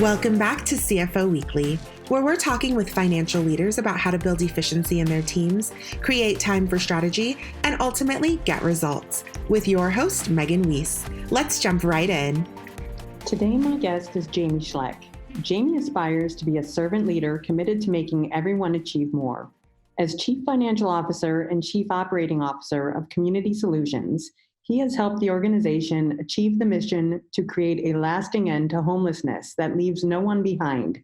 Welcome back to CFO Weekly, where we're talking with financial leaders about how to build efficiency in their teams, create time for strategy, and ultimately get results. With your host, Megan Weiss. Let's jump right in. Today, my guest is Jamie Schleck. Jamie aspires to be a servant leader committed to making everyone achieve more. As Chief Financial Officer and Chief Operating Officer of Community Solutions, he has helped the organization achieve the mission to create a lasting end to homelessness that leaves no one behind.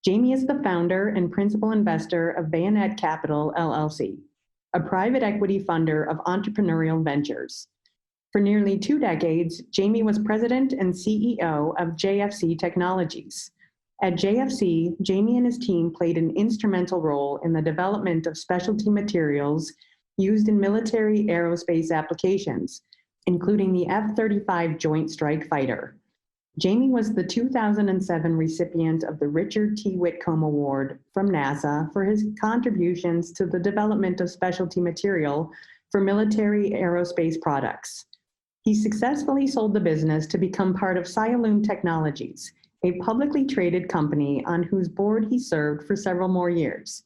Jamie is the founder and principal investor of Bayonet Capital, LLC, a private equity funder of entrepreneurial ventures. For nearly 2 decades, Jamie was president and CEO of JFC Technologies. At JFC, Jamie and his team played an instrumental role in the development of specialty materials used in military aerospace applications, including the F-35 Joint Strike Fighter. Jamie was the 2007 recipient of the Richard T. Whitcomb Award from NASA for his contributions to the development of specialty material for military aerospace products. He successfully sold the business to become part of Sialoon Technologies, a publicly traded company on whose board he served for several more years.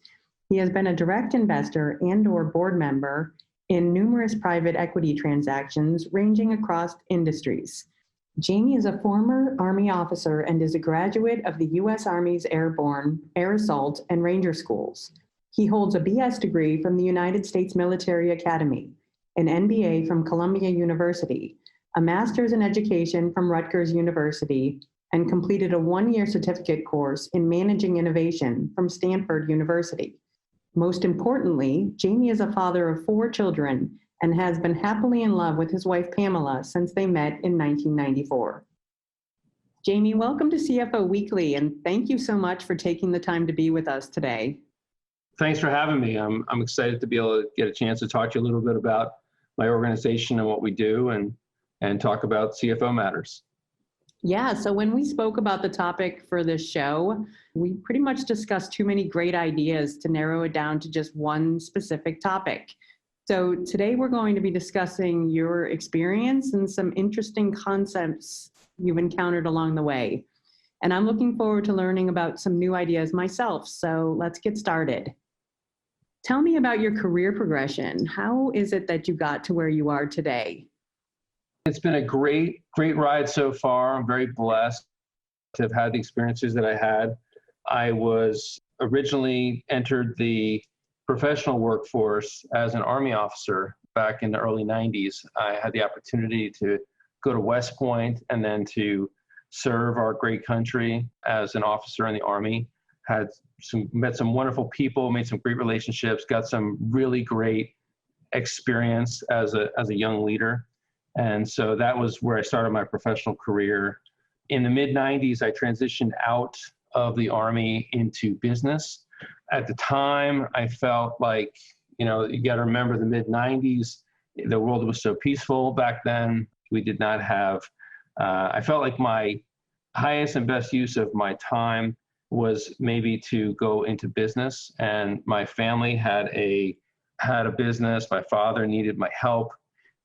He has been a direct investor and/or board member in numerous private equity transactions ranging across industries. Jamie is a former Army officer and is a graduate of the U.S. Army's Airborne, Air Assault, and Ranger Schools. He holds a BS degree from the United States Military Academy, an MBA from Columbia University, a master's in education from Rutgers University, and completed a 1-year certificate course in managing innovation from Stanford University. Most importantly, Jamie is a father of 4 children and has been happily in love with his wife Pamela since they met in 1994. Jamie, welcome to CFO Weekly, and thank you so much for taking the time to be with us today. Thanks for having me. I'm excited to be able to get a chance to talk to you a little bit about my organization and what we do and talk about CFO matters. Yeah, so when we spoke about the topic for this show, we pretty much discussed too many great ideas to narrow it down to just one specific topic. So today we're going to be discussing your experience and some interesting concepts you've encountered along the way. And I'm looking forward to learning about some new ideas myself. So let's get started. Tell me about your career progression. How is it that you got to where you are today? It's been a great ride so far. I'm very blessed to have had the experiences that I had. I was originally entered the professional workforce as an Army officer back in the early 90s. I had the opportunity to go to West Point and then to serve our great country as an officer in the Army. Met some wonderful people, made some great relationships, got some really great experience as a young leader. And so that was where I started my professional career. In the mid-90s, I transitioned out of the Army into business. At the time, I felt like, you got to remember the mid-90s, the world was so peaceful back then. We did not have, I felt like my highest and best use of my time was maybe to go into business. And my family had a business. My father needed my help.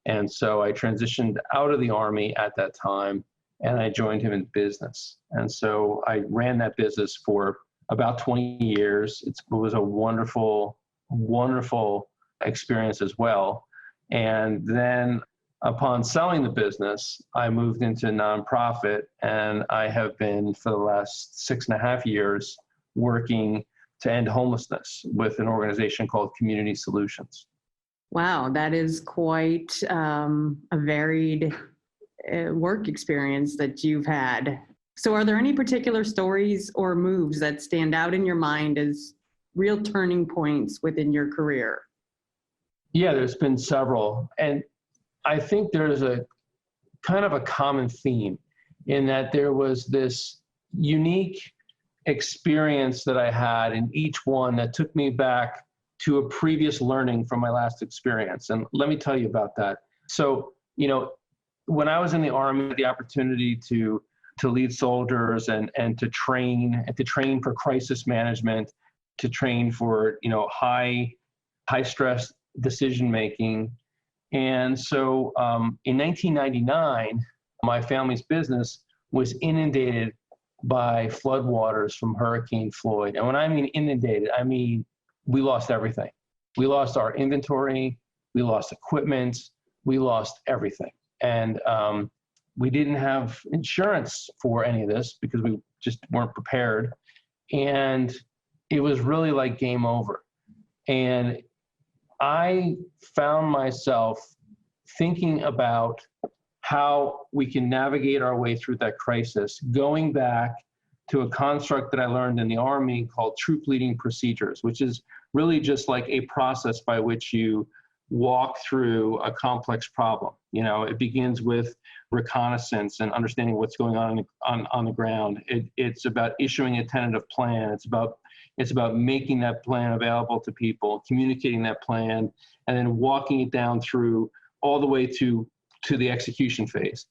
And so I transitioned out of the Army at that time, and I joined him in business. And so I ran that business for about 20 years. It was a wonderful, wonderful experience as well. And then upon selling the business, I moved into nonprofit, and I have been for the last 6.5 years working to end homelessness with an organization called Community Solutions. Wow, that is quite a varied work experience that you've had. So are there any particular stories or moves that stand out in your mind as real turning points within your career? Yeah, there's been several. And I think there's a kind of a common theme in that there was this unique experience that I had in each one that took me back to a previous learning from my last experience. And let me tell you about that. So, when I was in the Army, I had the opportunity to lead soldiers and to train for crisis management, to train for, high stress decision making. And so in 1999, my family's business was inundated by floodwaters from Hurricane Floyd. And when I mean inundated, I mean we lost everything. We lost our inventory, we lost equipment, we lost everything. And we didn't have insurance for any of this because we just weren't prepared. And it was really like game over. And I found myself thinking about how we can navigate our way through that crisis, going back to a construct that I learned in the Army called troop leading procedures, which is really just like a process by which you walk through a complex problem. You know, it begins with reconnaissance and understanding what's going on the ground. It's about issuing a tentative plan. It's about making that plan available to people, communicating that plan, and then walking it down through all the way to the execution phase.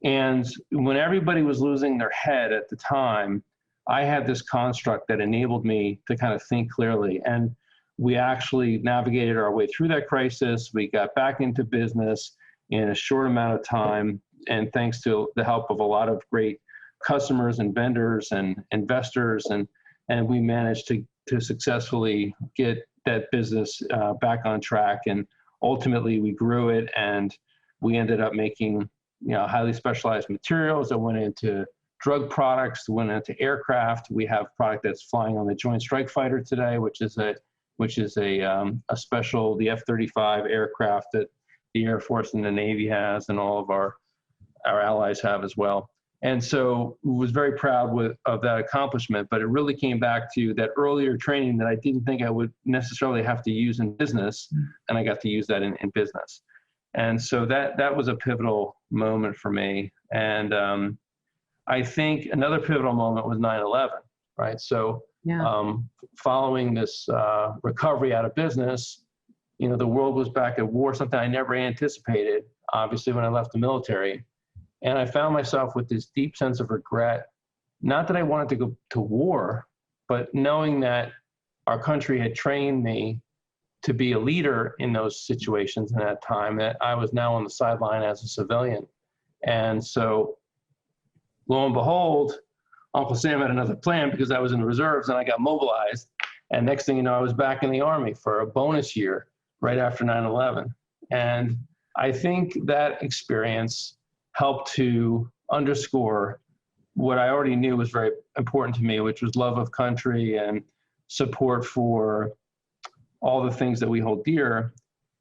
And when everybody was losing their head at the time, I had this construct that enabled me to kind of think clearly. And we actually navigated our way through that crisis. We got back into business in a short amount of time. And thanks to the help of a lot of great customers and vendors and investors, and we managed to successfully get that business back on track. And ultimately we grew it, and we ended up making, highly specialized materials that went into drug products, went into aircraft. We have product that's flying on the Joint Strike Fighter today, which is a special, the F-35 aircraft that the Air Force and the Navy has, and all of our allies have as well. And so I was very proud of that accomplishment, but it really came back to that earlier training that I didn't think I would necessarily have to use in business, and I got to use that in business. And so that was a pivotal moment for me. And I think another pivotal moment was 9/11, right? So following this recovery out of business, the world was back at war, something I never anticipated, obviously, when I left the military. And I found myself with this deep sense of regret, not that I wanted to go to war, but knowing that our country had trained me to be a leader in those situations in that time, that I was now on the sideline as a civilian. And so lo and behold, Uncle Sam had another plan because I was in the reserves and I got mobilized. And next thing you know, I was back in the Army for a bonus year right after 9/11. And I think that experience helped to underscore what I already knew was very important to me, which was love of country and support for all the things that we hold dear.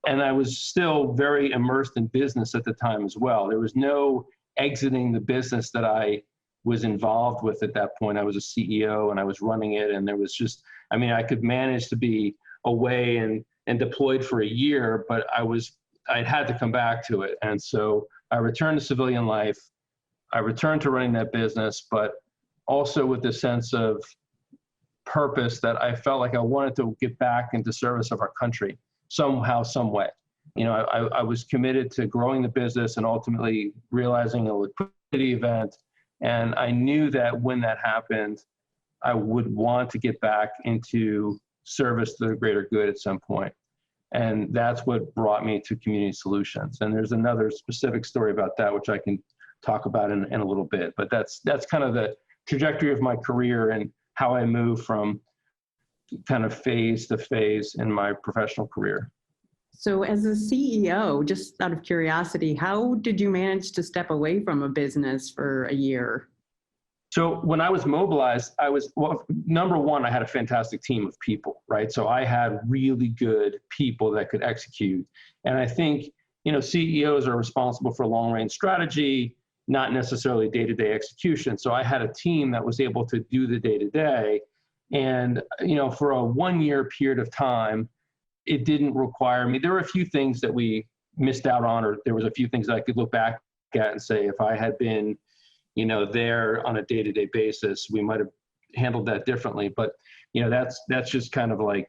And I was still very immersed in business at the time as well. There was no exiting the business that I was involved with at that point. I was a CEO and I was running it. And there was just, I could manage to be away and deployed for a year, but I'd had to come back to it. And so I returned to civilian life. I returned to running that business, but also with the sense of purpose that I felt like I wanted to get back into service of our country somehow, some way. I was committed to growing the business and ultimately realizing a liquidity event. And I knew that when that happened, I would want to get back into service to the greater good at some point. And that's what brought me to Community Solutions. And there's another specific story about that, which I can talk about in a little bit. But that's kind of the trajectory of my career and how I moved from kind of phase to phase in my professional career. So as a CEO, just out of curiosity, how did you manage to step away from a business for a year? So when I was mobilized, number one, I had a fantastic team of people, right? So I had really good people that could execute. And I think, CEOs are responsible for long-range strategy, not necessarily day-to-day execution. So I had a team that was able to do the day-to-day. And, for a 1 year period of time, it didn't require me. There were a few things that we missed out on, or there was a few things that I could look back at and say, if I had been, there on a day-to-day basis, we might have handled that differently. But, that's just kind of like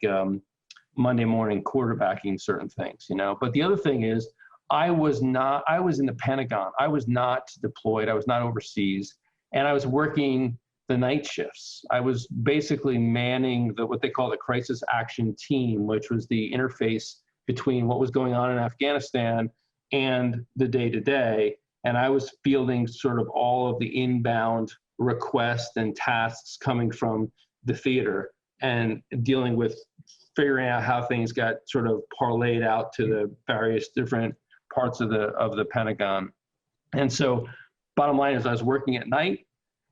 Monday morning quarterbacking certain things, But the other thing is, I was in the Pentagon. I was not deployed. I was not overseas. And I was working the night shifts. I was basically manning what they call the crisis action team, which was the interface between what was going on in Afghanistan and the day-to-day. And I was fielding sort of all of the inbound requests and tasks coming from the theater and dealing with figuring out how things got sort of parlayed out to the various different parts of the Pentagon. And so bottom line is I was working at night,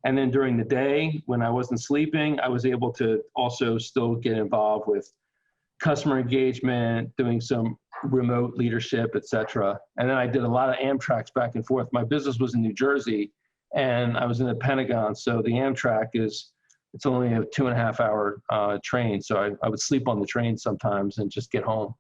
and then during the day when I wasn't sleeping, I was able to also still get involved with customer engagement, doing some remote leadership, et cetera. And then I did a lot of Amtraks back and forth. My business was in New Jersey and I was in the Pentagon. So the Amtrak it's only a 2.5 hour train. So I would sleep on the train sometimes and just get home.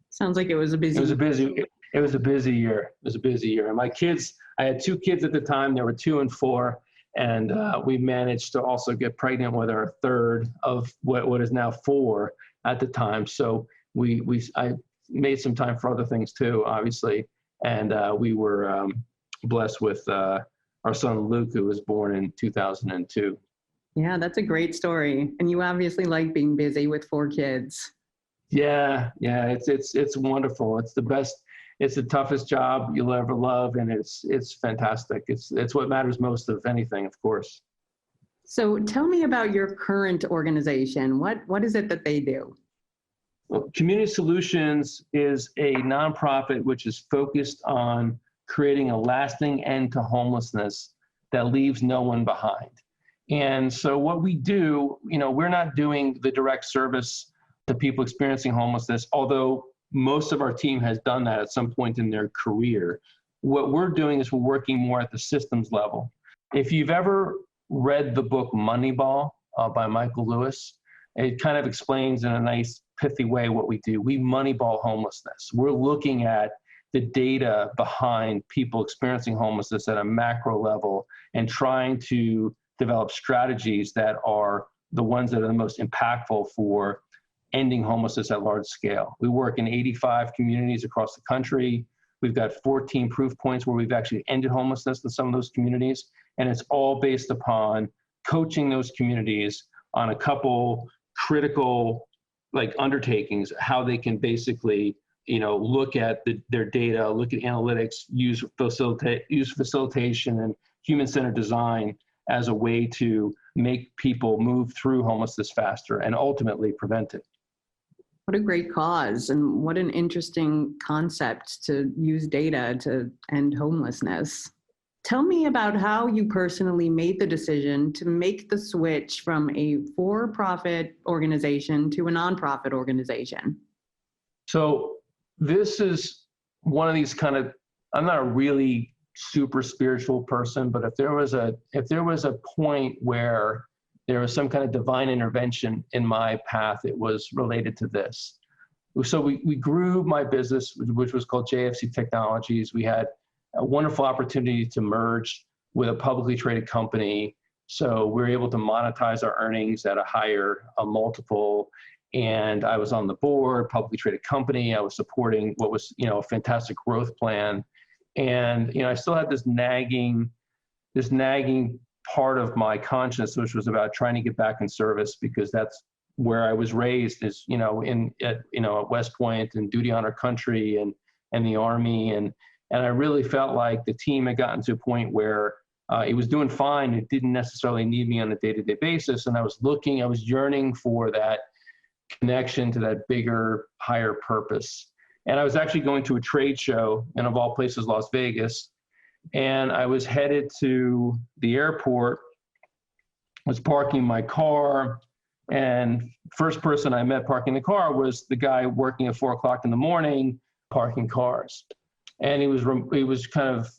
Sounds like it was a busy year. It was a busy year. And my kids, I had 2 kids at the time. They were 2 and 4. And we managed to also get pregnant with our third of what is now 4 at the time. So I made some time for other things too, obviously. And we were blessed with our son Luke, who was born in 2002. Yeah, that's a great story. And you obviously like being busy with 4 kids. Yeah, it's wonderful. It's the best. It's the toughest job you'll ever love, and it's fantastic. It's what matters most of anything, of course. So tell me about your current organization. What is it that they do? Well, Community Solutions is a nonprofit which is focused on creating a lasting end to homelessness that leaves no one behind. And so what we do, we're not doing the direct service to people experiencing homelessness, although most of our team has done that at some point in their career. What we're doing is we're working more at the systems level. If you've ever read the book Moneyball by Michael Lewis, it kind of explains in a nice pithy way what we do. We moneyball homelessness. We're looking at the data behind people experiencing homelessness at a macro level and trying to develop strategies that are the ones that are the most impactful for ending homelessness at large scale. We work in 85 communities across the country. We've got 14 proof points where we've actually ended homelessness in some of those communities. And it's all based upon coaching those communities on a couple critical undertakings, how they can basically look at their data, look at analytics, use facilitation and human-centered design as a way to make people move through homelessness faster and ultimately prevent it. What a great cause, and what an interesting concept to use data to end homelessness. Tell me about how you personally made the decision to make the switch from a for-profit organization to a nonprofit organization. So this is one of these I'm not a really super spiritual person, but if there was a point where there was some kind of divine intervention in my path, it was related to this. So we grew my business, which was called JFC Technologies. We had a wonderful opportunity to merge with a publicly traded company. So we were able to monetize our earnings at a higher multiple. And I was on the board, publicly traded company. I was supporting what was, a fantastic growth plan. And, I still had this nagging part of my conscience, which was about trying to get back in service, because that's where I was raised, is, at West Point and duty honor country and the Army. And I really felt like the team had gotten to a point where it was doing fine. It didn't necessarily need me on a day-to-day basis. And I was yearning for that connection to that bigger, higher purpose. And I was actually going to a trade show, and of all places, Las Vegas. And I was headed to the airport, was parking my car, and first person I met parking the car was the guy working at 4:00 in the morning, parking cars. And he was kind of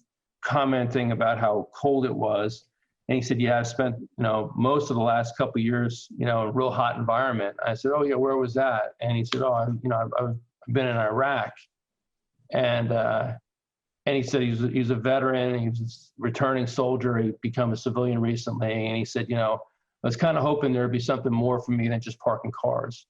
commenting about how cold it was. And he said, yeah, I've spent, most of the last couple of years, in a real hot environment. I said, oh yeah, where was that? And he said, oh, I've been in Iraq. And he said he's a veteran. He was a returning soldier. He'd become a civilian recently. And he said, I was kind of hoping there'd be something more for me than just parking cars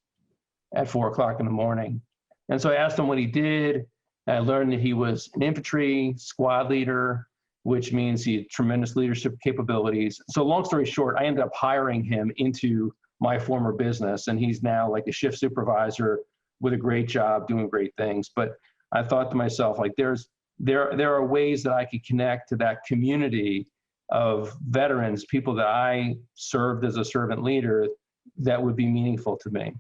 at 4:00 in the morning. And so I asked him what he did. And I learned that he was an infantry squad leader, which means he had tremendous leadership capabilities. So long story short, I ended up hiring him into my former business. And he's now like a shift supervisor with a great job, doing great things. But I thought to myself, there are ways that I could connect to that community of veterans, people that I served as a servant leader, that would be meaningful to me.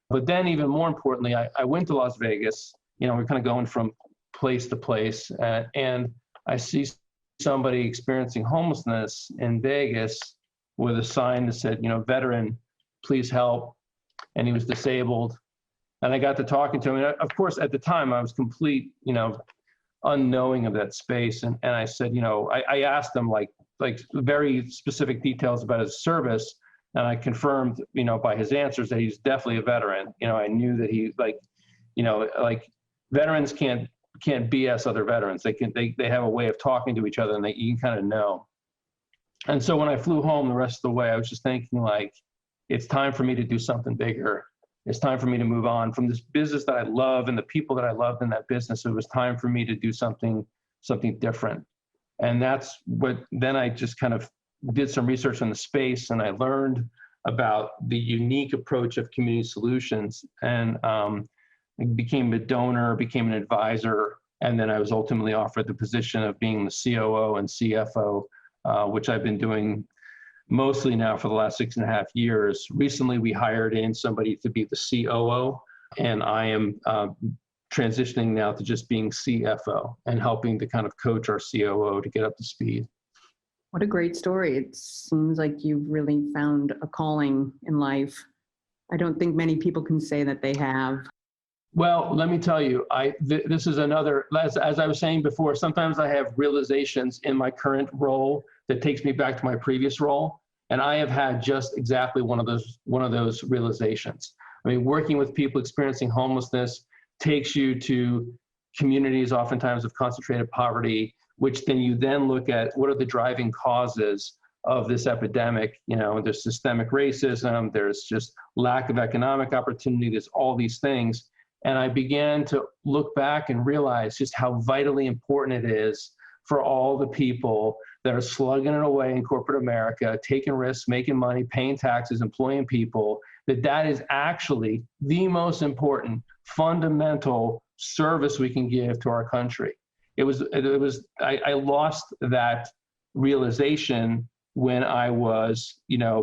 But then even more importantly, I went to Las Vegas. We're kind of going from place to place, and I see somebody experiencing homelessness in Vegas with a sign that said, veteran, please help. And he was disabled. And I got to talking to him. And of course, at the time, I was complete, unknowing of that space. And I said, I asked him like very specific details about his service. And I confirmed, by his answers that he's definitely a veteran. I knew that he veterans can't BS other veterans. They have a way of talking to each other, and you can kind of know. And so when I flew home the rest of the way, I was just thinking it's time for me to do something bigger. It's time for me to move on from this business that I love and the people that I loved in that business. It was time for me to do something different. And that's then I just kind of did some research on the space, and I learned about the unique approach of community solutions, and became a donor, became an advisor, and then I was ultimately offered the position of being the COO and CFO, which I've been doing mostly now for the last 6.5 years. Recently, we hired in somebody to be the COO, and I am transitioning now to just being CFO and helping to kind of coach our COO to get up to speed. What a great story. It seems like you've really found a calling in life. I don't think many people can say that they have. Well, let me tell you, this is another, as I was saying before, sometimes I have realizations in my current role that takes me back to my previous role. And I have had just exactly one of those realizations. I mean, working with people experiencing homelessness takes you to communities oftentimes of concentrated poverty, which then you look at what are the driving causes of this epidemic. There's systemic racism, there's just lack of economic opportunity, there's all these things. And I began to look back and realize just how vitally important it is for all the people that are slugging it away in corporate America, taking risks, making money, paying taxes, employing people, that is actually the most important fundamental service we can give to our country. I lost that realization when I was,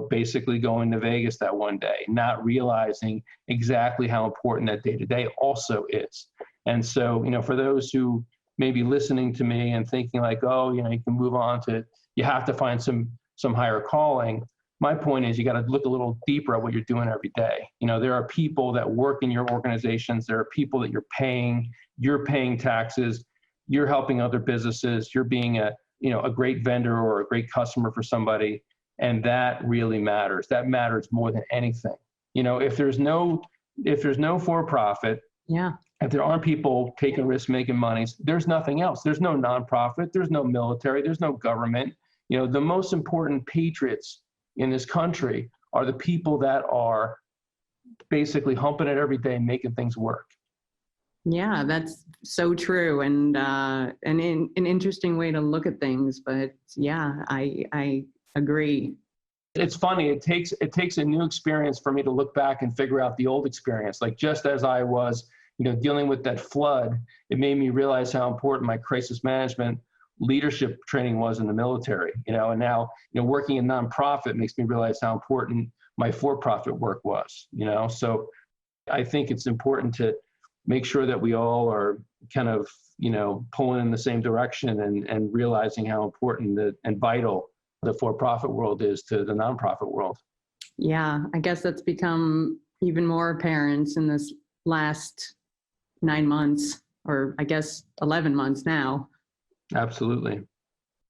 basically going to Vegas that one day, not realizing exactly how important that day-to-day also is. And so, for those who may be listening to me and thinking you can move on to, you have to find some higher calling. My point is you got to look a little deeper at what you're doing every day. There are people that work in your organizations. There are people that you're paying taxes, you're helping other businesses, you're being a great vendor or a great customer for somebody. And that really matters. That matters more than anything. If there's no for-profit, if there aren't people taking risks, making money, there's nothing else. There's no nonprofit, there's no military, there's no government. The most important patriots in this country are the people that are basically humping it every day, making things work. Yeah, that's so true, and an interesting way to look at things. But yeah, I agree. It's funny. It takes a new experience for me to look back and figure out the old experience. Just as I was, dealing with that flood, it made me realize how important my crisis management leadership training was in the military. And now, working in nonprofit makes me realize how important my for-profit work was. So I think it's important to make sure that we all are kind of, pulling in the same direction and realizing how important and vital the for-profit world is to the nonprofit world. Yeah, I guess that's become even more apparent in this last 9 months, or I guess 11 months now. Absolutely.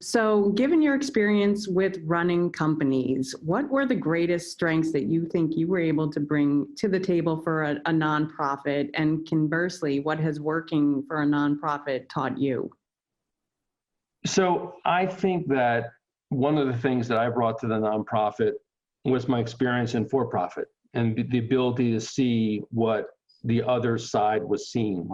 So given your experience with running companies, what were the greatest strengths that you think you were able to bring to the table for a nonprofit? And conversely, what has working for a nonprofit taught you? So I think that one of the things that I brought to the nonprofit was my experience in for-profit and the ability to see what the other side was seeing,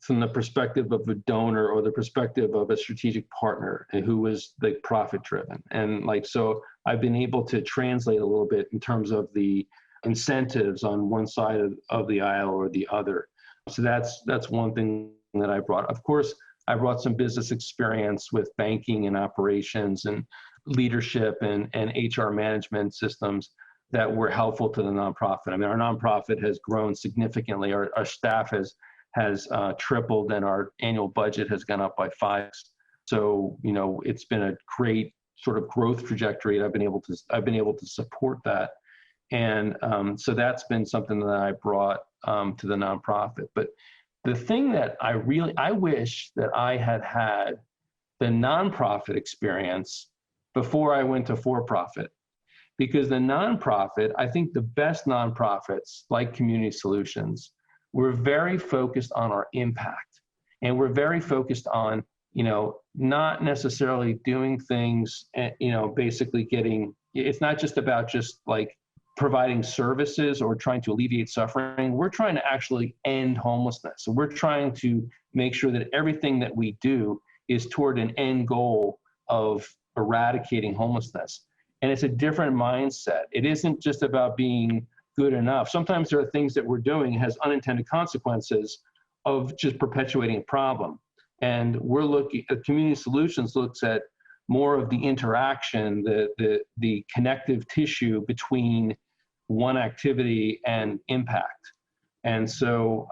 from the perspective of a donor or the perspective of a strategic partner and who was profit driven. And so I've been able to translate a little bit in terms of the incentives on one side of the aisle or the other. So that's one thing that I brought. Of course, I brought some business experience with banking and operations and leadership and HR management systems that were helpful to the nonprofit. I mean, our nonprofit has grown significantly. Our staff has tripled, and our annual budget has gone up by 5. So, it's been a great sort of growth trajectory, and I've been able to support that. And so that's been something that I brought to the nonprofit. But the thing that I wish that I had the nonprofit experience before I went to for-profit, because the nonprofit, I think the best nonprofits like Community Solutions, we're very focused on our impact, and we're very focused on, not necessarily doing things, basically it's not just about just like providing services or trying to alleviate suffering. We're trying to actually end homelessness. So we're trying to make sure that everything that we do is toward an end goal of eradicating homelessness. And it's a different mindset. It isn't just about being good enough. Sometimes there are things that we're doing has unintended consequences of just perpetuating a problem. And we're looking at Community Solutions looks at more of the interaction, the connective tissue between one activity and impact. And so,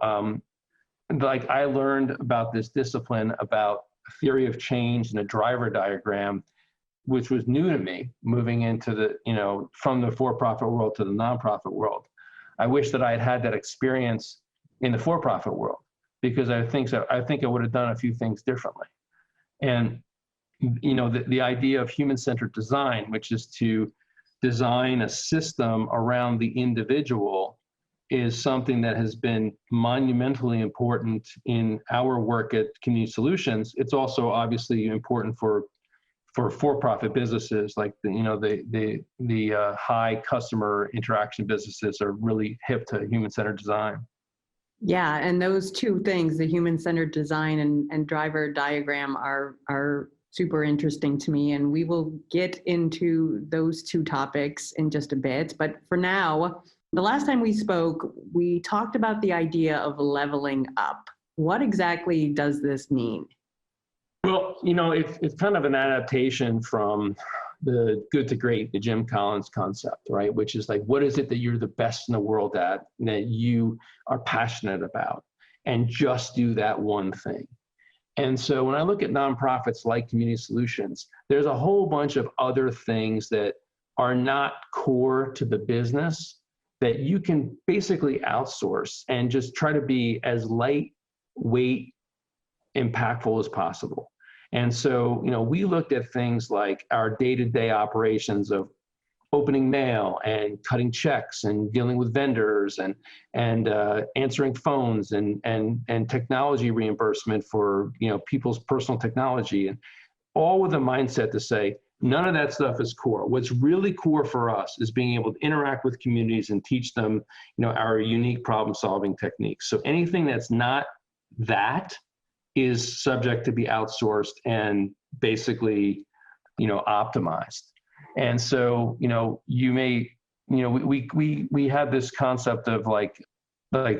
I learned about this discipline about theory of change and a driver diagram, which was new to me, moving into from the for-profit world to the nonprofit world. I wish that I had had that experience in the for-profit world, because I think I would have done a few things differently. And, the idea of human-centered design, which is to design a system around the individual, is something that has been monumentally important in our work at Community Solutions. It's also obviously important for for-profit businesses, like the high customer interaction businesses are really hip to human-centered design. Yeah, and those two things, the human-centered design and driver diagram, are super interesting to me, and we will get into those two topics in just a bit. But for now, the last time we spoke, we talked about the idea of leveling up. What exactly does this mean? Well, it's kind of an adaptation from the good to great, the Jim Collins concept, right? Which is like, what is it that you're the best in the world at, that you are passionate about, and just do that one thing. And so when I look at nonprofits like Community Solutions, there's a whole bunch of other things that are not core to the business that you can basically outsource and just try to be as lightweight, impactful as possible. And so, we looked at things like our day-to-day operations of opening mail and cutting checks and dealing with vendors and answering phones and technology reimbursement for people's personal technology, and all with a mindset to say none of that stuff is core. What's really core for us is being able to interact with communities and teach them our unique problem-solving techniques. So anything that's not that is subject to be outsourced and basically optimized. And so, you may, we had this concept of like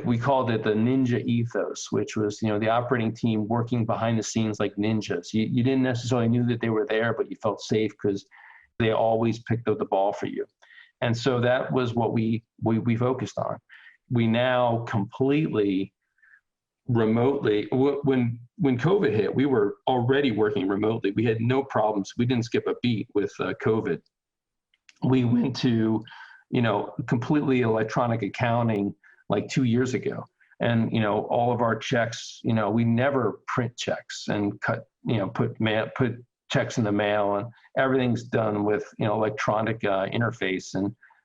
we called it the ninja ethos, which was, the operating team working behind the scenes like ninjas. You didn't necessarily knew that they were there, but you felt safe because they always picked up the ball for you. And so that was what we focused on. We now completely remotely, when COVID hit, we were already working remotely. We had no problems. We didn't skip a beat with COVID. We went to, completely electronic accounting like 2 years ago. And, all of our checks, we never print checks and put checks in the mail, and everything's done with, electronic interface.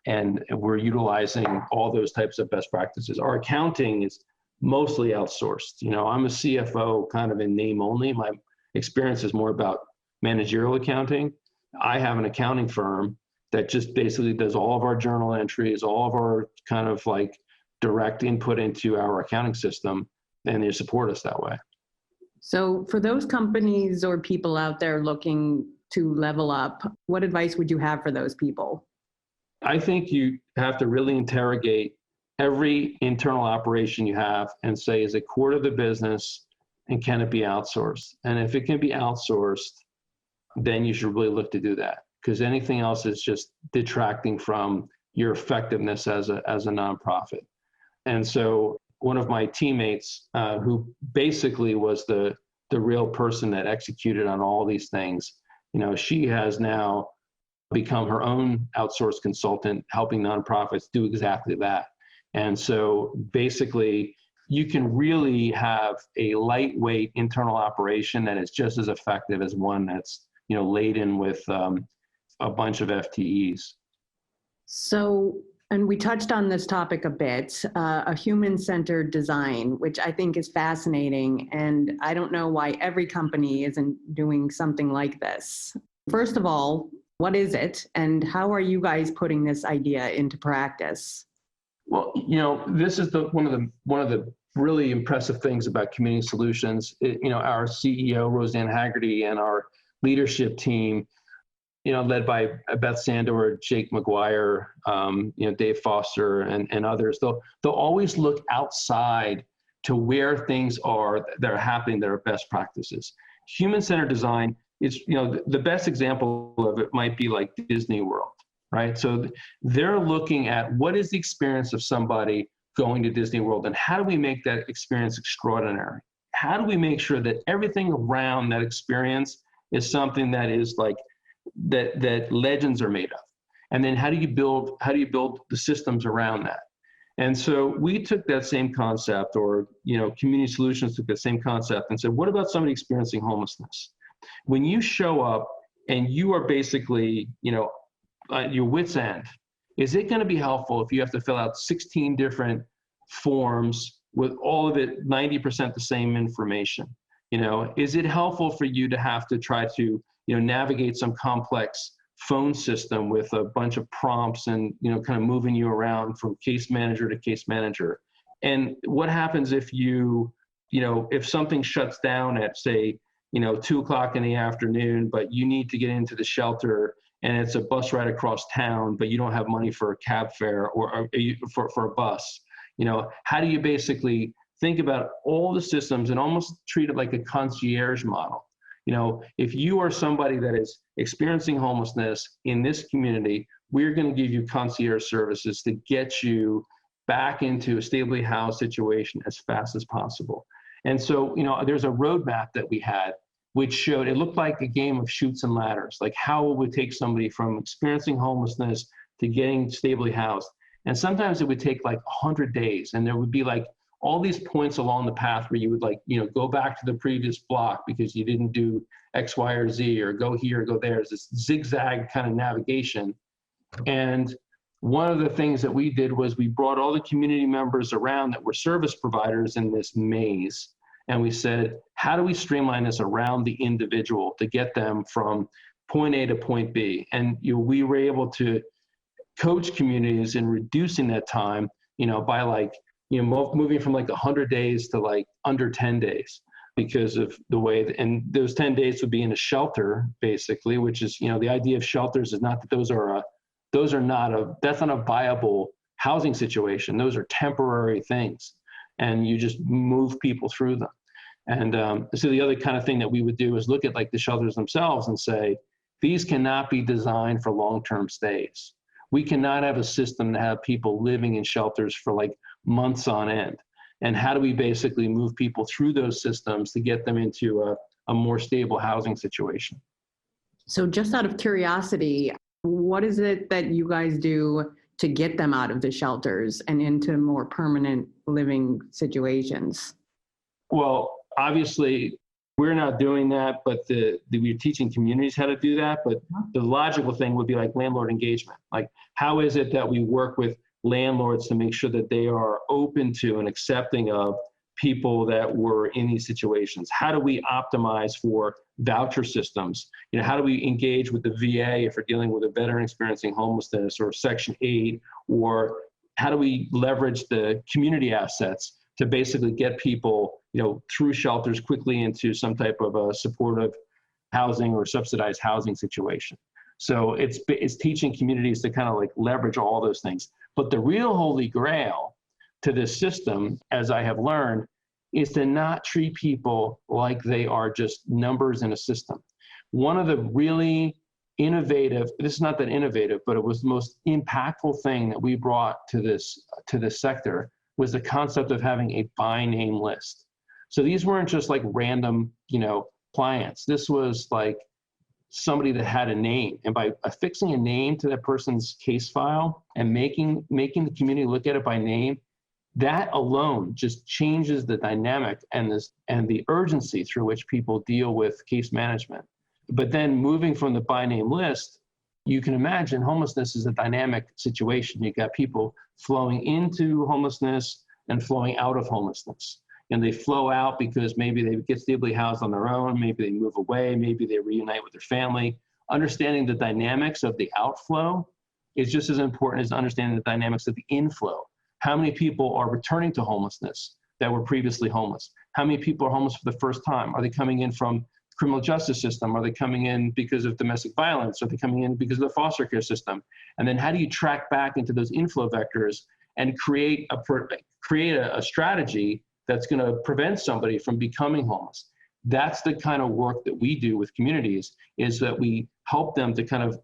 And we're utilizing all those types of best practices. Our accounting is mostly outsourced. I'm a CFO kind of in name only. My experience is more about managerial accounting. I have an accounting firm that just basically does all of our journal entries, all of our kind of like direct input into our accounting system, and they support us that way. So for those companies or people out there looking to level up, what advice would you have for those people? I think you have to really interrogate every internal operation you have and say, is it core to the business? and can it be outsourced? And if it can be outsourced, then you should really look to do that, because anything else is just detracting from your effectiveness as a nonprofit. And so one of my teammates, who basically was the real person that executed on all these things, she has now become her own outsourced consultant, helping nonprofits do exactly that. And so basically, you can really have a lightweight internal operation that is just as effective as one that's laden with a bunch of FTEs. So, and we touched on this topic a bit, a human-centered design, which I think is fascinating. And I don't know why every company isn't doing something like this. First of all, what is it? And how are you guys putting this idea into practice? Well, this is one of the really impressive things about Community Solutions. Our CEO, Roseanne Haggerty, and our leadership team, led by Beth Sandor, Jake McGuire, Dave Foster, and others, they'll always look outside to where things are that are happening that are best practices. Human-centered design is, the best example of it might be like Disney World, right? So they're looking at what is the experience of somebody going to Disney World, and how do we make that experience extraordinary? How do we make sure that everything around that experience is something that is like that legends are made of? And then how do you build the systems around that? And so we took that same concept, or Community Solutions took that same concept and said, what about somebody experiencing homelessness? When you show up and you are basically, at your wit's end, is it going to be helpful if you have to fill out 16 different forms with all of it 90% the same information? Is it helpful for you to have to try to, navigate some complex phone system with a bunch of prompts and, kind of moving you around from case manager to case manager? And what happens if if something shuts down at, say, 2:00 in the afternoon, but you need to get into the shelter and it's a bus ride across town, but you don't have money for a cab fare or for a bus? How do you basically think about all the systems and almost treat it like a concierge model? If you are somebody that is experiencing homelessness in this community, we're going to give you concierge services to get you back into a stably housed situation as fast as possible. And so, there's a roadmap that we had, which showed, it looked like a game of chutes and ladders, like how it would take somebody from experiencing homelessness to getting stably housed. And sometimes it would take like 100 days. And there would be like all these points along the path where you would go back to the previous block because you didn't do X, Y, or Z, or go here, go there. It's this zigzag kind of navigation. And one of the things that we did was we brought all the community members around that were service providers in this maze. And we said, how do we streamline this around the individual to get them from point A to point B? And we were able to coach communities in reducing that time, by moving from 100 days to under 10 days because of the way, and those 10 days would be in a shelter, basically, which is, the idea of shelters is not that that's not a viable housing situation. Those are temporary things, and you just move people through them. And so the other kind of thing that we would do is look at the shelters themselves and say, these cannot be designed for long-term stays. We cannot have a system to have people living in shelters for months on end. And how do we basically move people through those systems to get them into a more stable housing situation? So just out of curiosity, what is it that you guys do to get them out of the shelters and into more permanent living situations? Well, obviously, we're not doing that, but we're teaching communities how to do that. But the logical thing would be landlord engagement. How is it that we work with landlords to make sure that they are open to and accepting of people that were in these situations? How do we optimize for voucher systems? How do we engage with the VA if we're dealing with a veteran experiencing homelessness, or Section 8, or how do we leverage the community assets to basically get people, through shelters quickly into some type of a supportive housing or subsidized housing situation? So it's teaching communities to kind of leverage all those things. But the real holy grail to this system, as I have learned, is to not treat people like they are just numbers in a system. One of the really innovative, this is not that innovative, but it was the most impactful thing that we brought to this sector was the concept of having a by name list. So these weren't just like random, clients. This was like somebody that had a name. And by affixing a name to that person's case file and making the community look at it by name, that alone just changes the dynamic and the urgency through which people deal with case management. But then moving from the by name list, you can imagine homelessness is a dynamic situation. You got people flowing into homelessness and flowing out of homelessness. And they flow out because maybe they get stably housed on their own, maybe they move away, maybe they reunite with their family. Understanding the dynamics of the outflow is just as important as understanding the dynamics of the inflow. How many people are returning to homelessness that were previously homeless? How many people are homeless for the first time? Are they coming in from criminal justice system? Are they coming in because of domestic violence? Are they coming in because of the foster care system? And then how do you track back into those inflow vectors and create a strategy that's going to prevent somebody from becoming homeless? That's the kind of work that we do with communities, is that we help them to kind of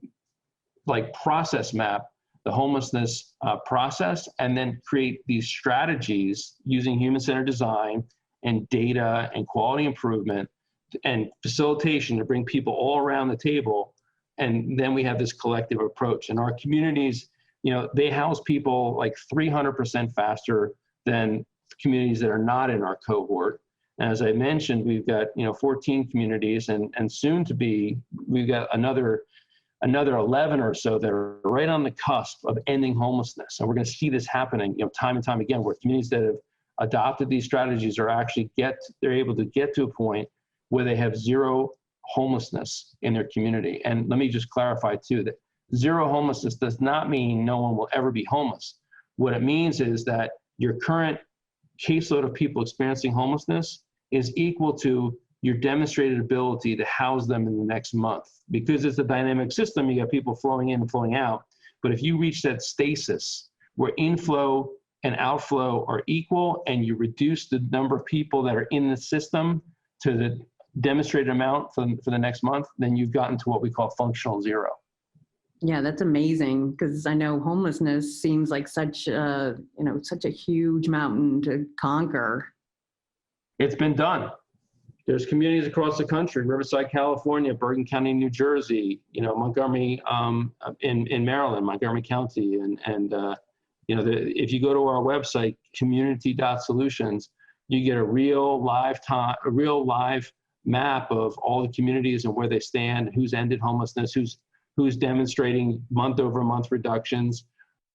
like process map the homelessness process and then create these strategies using human-centered design and data and quality improvement and facilitation to bring people all around the table. And then we have this collective approach. And our communities, they house people like 300% faster than communities that are not in our cohort. And as I mentioned, we've got 14 communities, and soon to be, we've got another 11 or so that are right on the cusp of ending homelessness. And we're going to see this happening, time and time again, where communities that have adopted these strategies are actually they're able to get to a point where they have zero homelessness in their community. And let me just clarify too, that zero homelessness does not mean no one will ever be homeless. What it means is that your current caseload of people experiencing homelessness is equal to your demonstrated ability to house them in the next month. Because it's a dynamic system, you got people flowing in and flowing out. But if you reach that stasis where inflow and outflow are equal, and you reduce the number of people that are in the system to the demonstrated amount for the next month, then you've gotten to what we call functional zero. Yeah, that's amazing, because I know homelessness seems like such a huge mountain to conquer. It's been done. There's communities across the country: Riverside, California, Bergen County, New Jersey, Montgomery in Maryland, Montgomery County, and if you go to our website, community.solutions, you get a real live map of all the communities and where they stand, who's ended homelessness, who's demonstrating month-over-month reductions.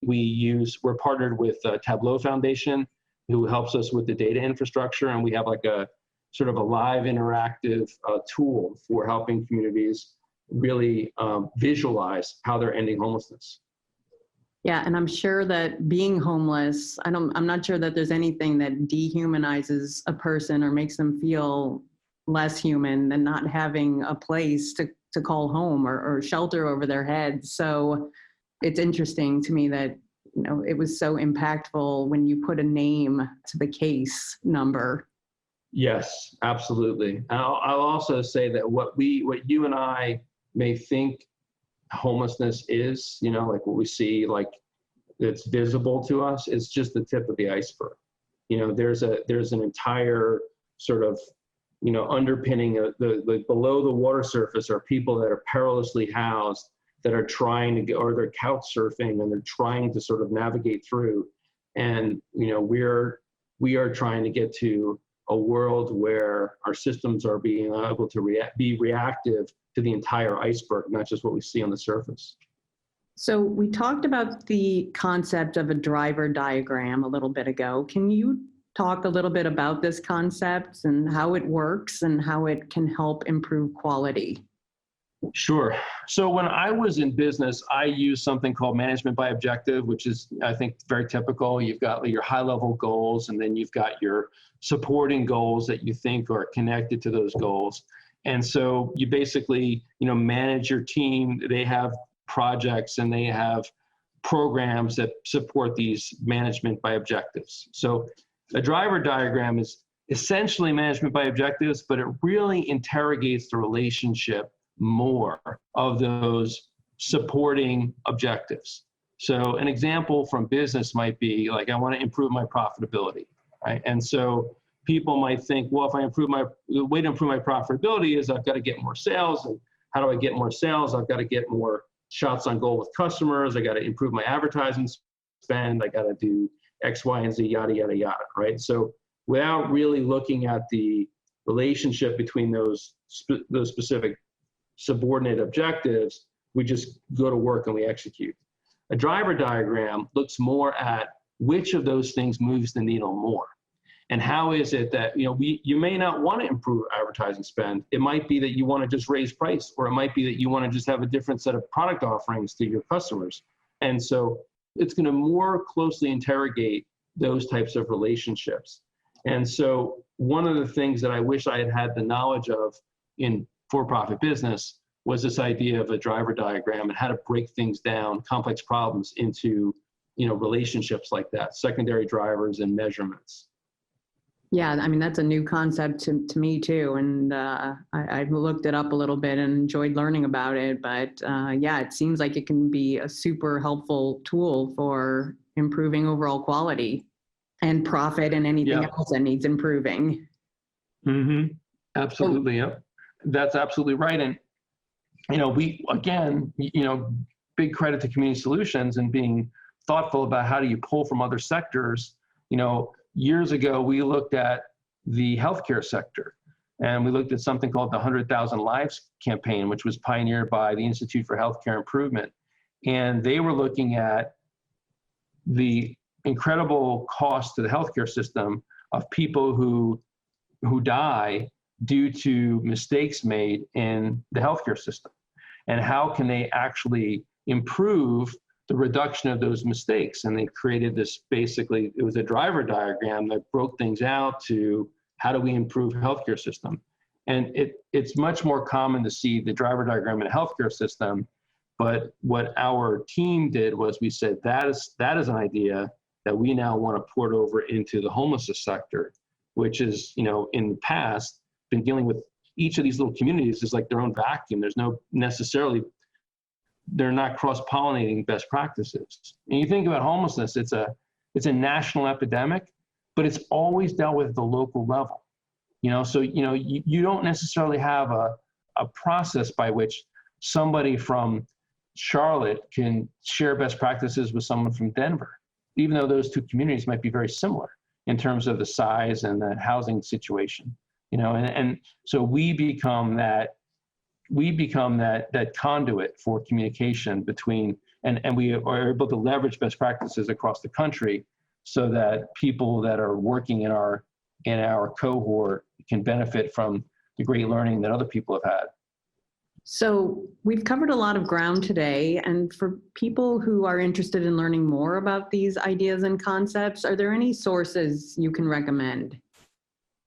We're partnered with Tableau Foundation, who helps us with the data infrastructure, and we have like a sort of a live interactive tool for helping communities really visualize how they're ending homelessness. Yeah, and I'm sure that being homeless, I'm not sure that there's anything that dehumanizes a person or makes them feel less human than not having a place to call home or shelter over their heads. So it's interesting to me that it was so impactful when you put a name to the case number. Yes, absolutely. I'll also say that what you and I may think homelessness is, like what we see, like it's visible to us, it's just the tip of the iceberg. There's an entire sort of underpinning of the below the water surface are people that are perilously housed, that are trying to get, or they're couch surfing and they're trying to sort of navigate through. And we are trying to get to a world where our systems are being able to be reactive to the entire iceberg, not just what we see on the surface. So we talked about the concept of a driver diagram a little bit ago. Can you talk a little bit about this concept and how it works and how it can help improve quality? Sure. So when I was in business, I used something called management by objective, which is, I think, very typical. You've got your high-level goals, and then you've got your supporting goals that you think are connected to those goals. And so you basically, manage your team. They have projects and they have programs that support these management by objectives. So a driver diagram is essentially management by objectives, but it really interrogates the relationship more of those supporting objectives. So an example from business might be like, I want to improve my profitability, right? And so people might think, well, if I the way to improve my profitability is I've got to get more sales. And how do I get more sales? I've got to get more shots on goal with customers. I got to improve my advertising spend. I got to do X, Y, and Z, yada, yada, yada, right? So without really looking at the relationship between those specific subordinate objectives, we just go to work and we execute. A driver diagram looks more at which of those things moves the needle more. And how is it that, you may not want to improve advertising spend. It might be that you want to just raise price, or it might be that you want to just have a different set of product offerings to your customers. And so it's going to more closely interrogate those types of relationships. And so one of the things that I wish I had had the knowledge of in for-profit business was this idea of a driver diagram and how to break things down, complex problems into, relationships like that, secondary drivers and measurements. Yeah, I mean, that's a new concept to me too. And I looked it up a little bit and enjoyed learning about it. But yeah, it seems like it can be a super helpful tool for improving overall quality and profit and anything else that needs improving. Mm-hmm. Absolutely. Yep. That's absolutely right. And, big credit to Community Solutions and being thoughtful about how do you pull from other sectors. Years ago, we looked at the healthcare sector, and we looked at something called the 100,000 Lives campaign, which was pioneered by the Institute for Healthcare Improvement. And they were looking at the incredible cost to the healthcare system of people who die due to mistakes made in the healthcare system. And how can they actually improve the reduction of those mistakes? And they created this, basically, it was a driver diagram that broke things out to how do we improve healthcare system. And it's much more common to see the driver diagram in a healthcare system. But what our team did was we said, that is an idea that we now want to port over into the homelessness sector, which is, in the past, been dealing with each of these little communities is like their own vacuum. There's no necessarily, they're not cross-pollinating best practices. And you think about homelessness, it's a national epidemic, but it's always dealt with at the local level. So you don't necessarily have a process by which somebody from Charlotte can share best practices with someone from Denver, even though those two communities might be very similar in terms of the size and the housing situation. And so we become that conduit for communication between, and we are able to leverage best practices across the country so that people that are working in our cohort can benefit from the great learning that other people have had. So we've covered a lot of ground today, and for people who are interested in learning more about these ideas and concepts, are there any sources you can recommend?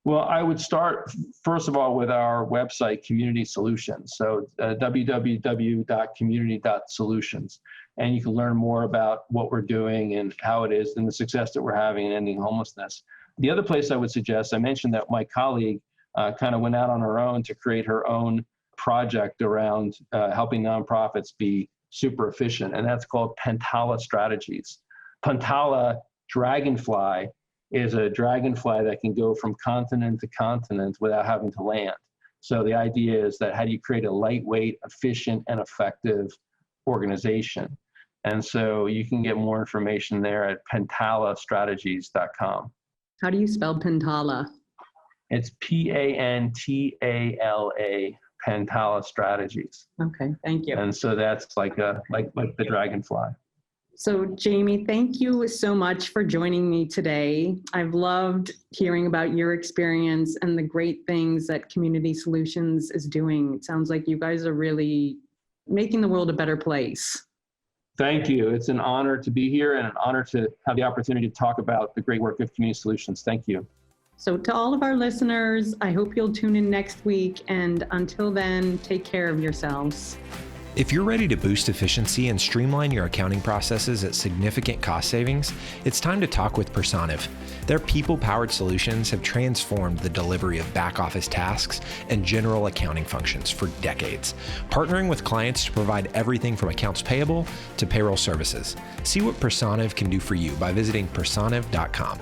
Well, I would start, first of all, with our website, Community Solutions. So www.community.solutions. And you can learn more about what we're doing and how it is and the success that we're having in ending homelessness. The other place I would suggest, I mentioned that my colleague kind of went out on her own to create her own project around helping nonprofits be super efficient, and that's called Pentala Strategies. Pentala Dragonfly is a dragonfly that can go from continent to continent without having to land. So the idea is that how do you create a lightweight, efficient, and effective organization? And so you can get more information there at pentalastrategies.com. How do you spell Pentala? It's P-A-N-T-A-L-A, Pentala Strategies. Okay, thank you. And so that's like the dragonfly. So Jamie, thank you so much for joining me today. I've loved hearing about your experience and the great things that Community Solutions is doing. It sounds like you guys are really making the world a better place. Thank you. It's an honor to be here and an honor to have the opportunity to talk about the great work of Community Solutions. Thank you. So to all of our listeners, I hope you'll tune in next week. And until then, take care of yourselves. If you're ready to boost efficiency and streamline your accounting processes at significant cost savings, it's time to talk with Personiv. Their people-powered solutions have transformed the delivery of back-office tasks and general accounting functions for decades, partnering with clients to provide everything from accounts payable to payroll services. See what Personiv can do for you by visiting personiv.com.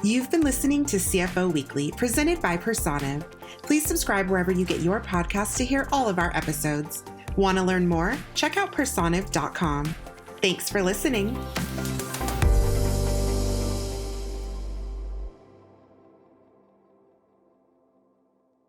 You've been listening to CFO Weekly, presented by Personiv. Please subscribe wherever you get your podcasts to hear all of our episodes. Want to learn more? Check out personiv.com. Thanks for listening.